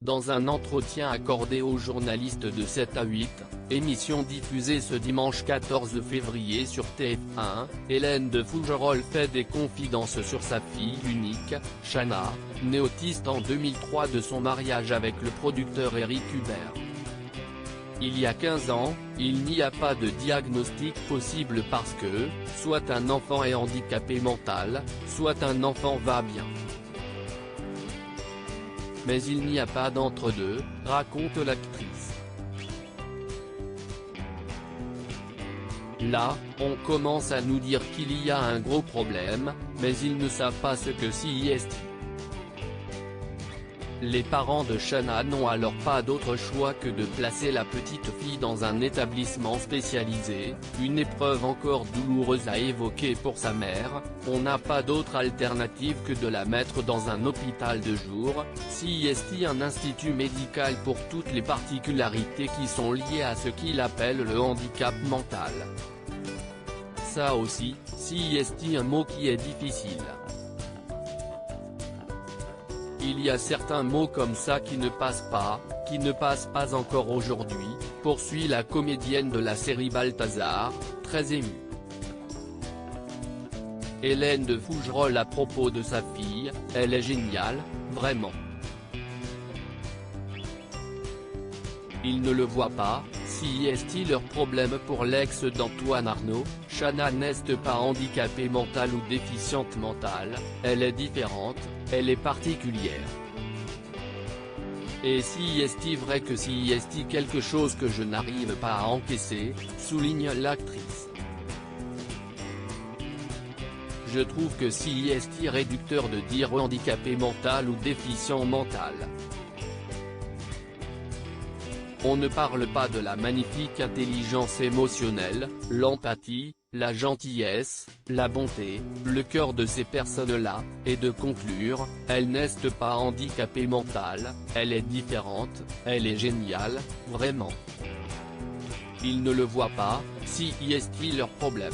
Dans un entretien accordé aux journalistes de 7 à 8, émission diffusée ce dimanche 14 février sur TF1, Hélène de Fougerolles fait des confidences sur sa fille unique, Shanna, née autiste en 2003 de son mariage avec le producteur Eric Hubert. Il y a 15 ans, il n'y a pas de diagnostic possible parce que, soit un enfant est handicapé mental, soit un enfant va bien. Mais il n'y a pas d'entre-deux, raconte l'actrice. Là, on commence à nous dire qu'il y a un gros problème, mais ils ne savent pas ce que CIST. Les parents de Shanna n'ont alors pas d'autre choix que de placer la petite fille dans un établissement spécialisé, une épreuve encore douloureuse à évoquer pour sa mère. On n'a pas d'autre alternative que de la mettre dans un hôpital de jour, CIST, un institut médical pour toutes les particularités qui sont liées à ce qu'il appelle le handicap mental. Ça aussi, CIST, un mot qui est difficile. Il y a certains mots comme ça qui ne passent pas encore aujourd'hui, poursuit la comédienne de la série Balthazar, très émue. Hélène de Fougerolles à propos de sa fille, elle est géniale, vraiment. Ils ne le voient pas, CIST. Leur problème pour l'ex d'Antoine Arnaud, Shanna n'est pas handicapée mentale ou déficiente mentale, elle est différente, elle est particulière. Et CIST, vrai que CIST, quelque chose que je n'arrive pas à encaisser, souligne l'actrice. Je trouve que CIST réducteur de dire handicapé mental ou déficient mental. On ne parle pas de la magnifique intelligence émotionnelle, l'empathie, la gentillesse, la bonté, le cœur de ces personnes-là, et de conclure, elle n'est pas handicapée mentale, elle est différente, elle est géniale, vraiment. Ils ne le voient pas, CIST leur problème.